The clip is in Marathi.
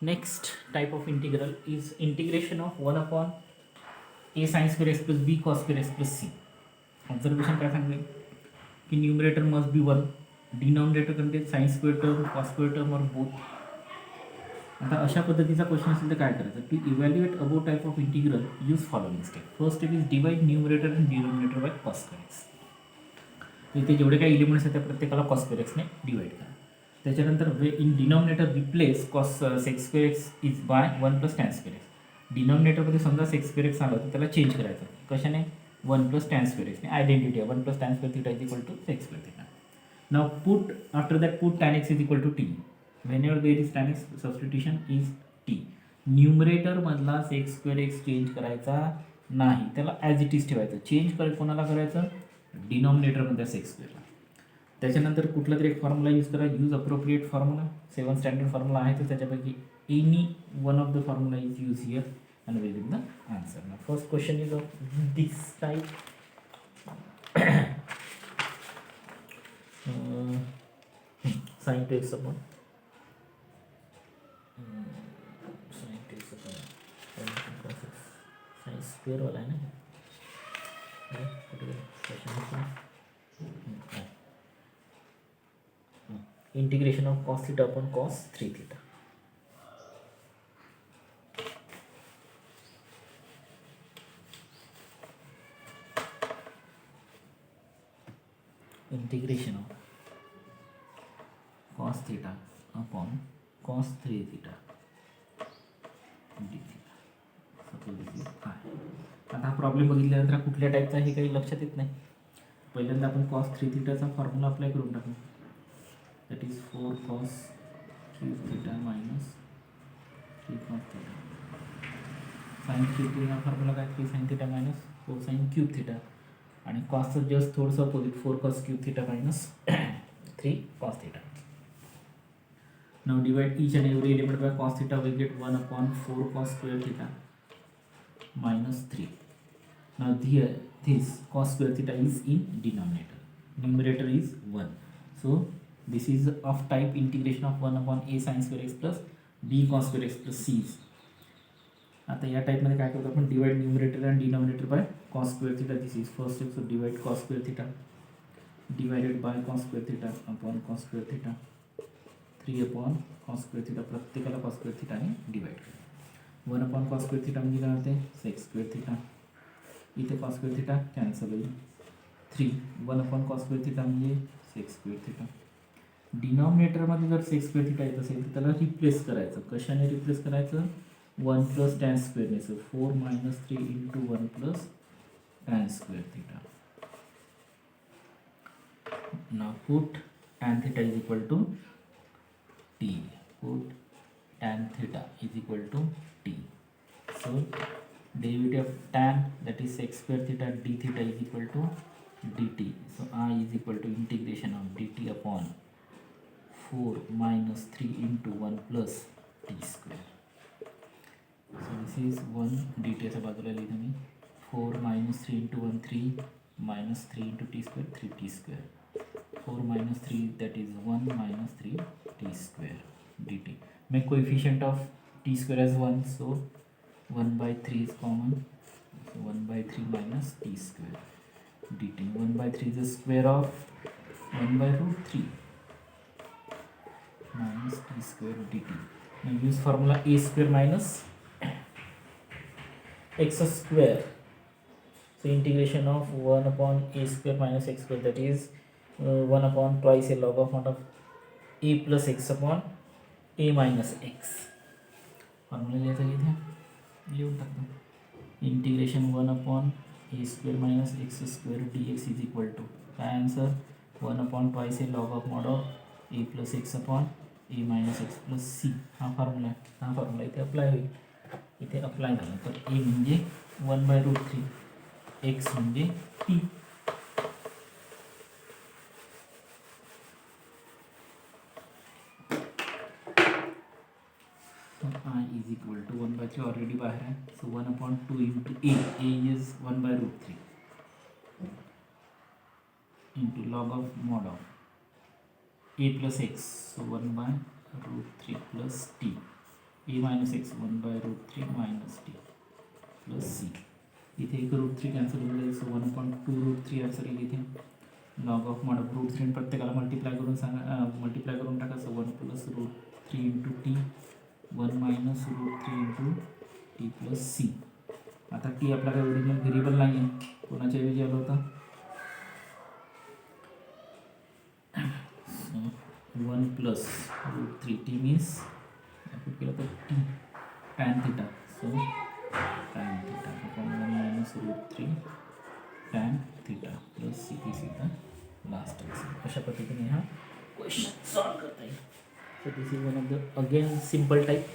Next type of integral is integration of 1 upon a sin square x plus b cos square x plus c. Observation काय सांगते की numerator must be 1, denominator contain sine square term cos square term और बोथ. आता अशा पद्धतीचा क्वेश्चन असेल तर काय करायचं, to evaluate above type of integral use following step. First step is divide numerator and denominator by cos square x. इथे जेवढे काही एलिमेंट्स आहेत त्या प्रत्येकाला कॉस स्क्वेअर एक्सने डिवाइड करा. त्याच्यानंतर in denominator replace cos sec square x is by 1 plus tan square x. डिनॉमिनेटरमध्ये समजा सेक्स स्क्वेअर एक्स आला तर त्याला चेंज करायचं कशाने, 1 प्लस टॅन स्क्वेअर एक्सने. आयडेंटिटी आहे 1 plus tan square theta is equal to sec square theta. Now put after that put tan x is equal to t. Whenever there is tan x substitution is t. न्यूमरेटरमधला सेक्स स्क्वेअर एक्स चेंज करायचा नाही, त्याला ॲज इट इज ठेवायचं. चेंज कोणाला करायचं, डिनॉमिनेटरमध्ये सेक्स स्क्वेअरला. त्याच्यानंतर कुठला तरी एक फॉर्म्युला यूज करा, use appropriate formula. 7 standard formula आहे तर त्याच्यापैकी any one of the formula is use here and we give the answer. Now first question is of this type. Sine two x upon sine two x upon sine square वाला है ना. Integration of cos theta upon cos 3 theta. Integration of cos theta upon cos 3 theta d theta. Suppose this is काय. आता हा प्रॉब्लेम बघितल्यानंतर कुठल्या टाईपचा हे काही लक्षात येत नाही. पहिल्यांदा आपण cos 3 थीटाचा फॉर्म्युला अप्लाय करून टाकू. that is 4 cos cube theta minus 3 cos theta. sin cube theta formula काय, 3 sin theta minus 4 sin cube theta. आणि cosचं जस्ट थोडंसं opposite 4 cos cube theta minus 3 cos theta. Now divide each and every element by cos theta, we get 1 upon 4 cos square theta minus 3. Now here this cos square theta is in denominator, numerator is 1. So this is of type integration of 1 upon a sin square x plus b cos square x plus c. आता या टाईपमध्ये काय करतो आपण, divide numerator and denominator bye cos square theta. This is first step. So divide cos square theta divided by cos square theta upon cos square theta 3 upon cos square theta. प्रत्येकाला cos स्क्वेअर थिटाने डिवाइड करा. 1 अपॉन cos स्क्वेअर थिटा म्हणजे काय होते, सेक्स स्क्वेअर थिटा. इथे cos स्क्वेअर थिटा कॅन्सल होईल. 3 1 अपॉन cos स्क्वेअर थिटा म्हणजे सेक्स स्क्वेअर थिटा. डिनॉमिनेटरमध्ये जर सेक्स स्क्वेअर थिटा येत असेल तर त्याला रिप्लेस करायचं. कशाने रिप्लेस करायचं, 1 प्लस टॅन स्क्वेअरने. So 4 minus 3 into 1 plus tan square theta. Now put tan theta is equal to t. Put tan theta is equal to t. So derivative of tan that is sec square theta d theta is equal to dt. So I is equal to integration of dt upon 4 minus 3 into 1 plus t square. So this is 1 dt चा बाजूला लिहितो मी. 4 minus 3 into 1 3 minus 3 into t square 3t square. 4 minus 3 that is 1 minus 3 t square dt. Make coefficient of t square as 1, so 1 by 3 is common. So 1 by 3 minus t square dt. 1 by 3 is the square of 1 by root 3 minus t square dt. Now use formula a square minus x square. So integration of 1 upon a square minus x square, that is 1 upon twice a log of mod of a plus x upon a minus x. Formula लिहायचा इथे लिहून टाकतो. Integration 1 upon a square minus x square d x is equal to काय answer, 1 upon twice a log of mod of a plus x upon a minus x plus c. हा फॉर्म्युला आहे. हा फॉर्म्युला इथे अप्लाय होईल. इथे अप्लाय झाला तर ए म्हणजे 1 बाय रूट 3, एक्स म्हणजे t. I is equal to 1 by 3 already बाहेर आहे. So 1 upon 2 into a is 1 by root 3 into log of mod of a plus x. So 1 by root 3 plus t a minus x 1/√3 minus t plus c. इथे एक √3 कॅन्सल होऊन जाईल, सो 1.2√3 आन्सर येईल इथे. लॉग ऑफ √3 प्रत्येकाला मल्टिप्लाय करून सांगा, मल्टिप्लाय करून टाका. So 1 + √3 into t 1 minus √3 into t plus c. आता टी आपला काही ओरिजिनल व्हेरिएबल नाही आहे, कोणाच्या ऐवजी आलं होतं 1 + √3 टी मीन्स आपण केलं तर t tan theta. So tan theta आपण 1 minus √3 tan theta plus c t सीचा लास्ट आन्सर. अशा पद्धतीने हा क्वेश्चन सॉल्व करता येईल. So this is one of the again simple type.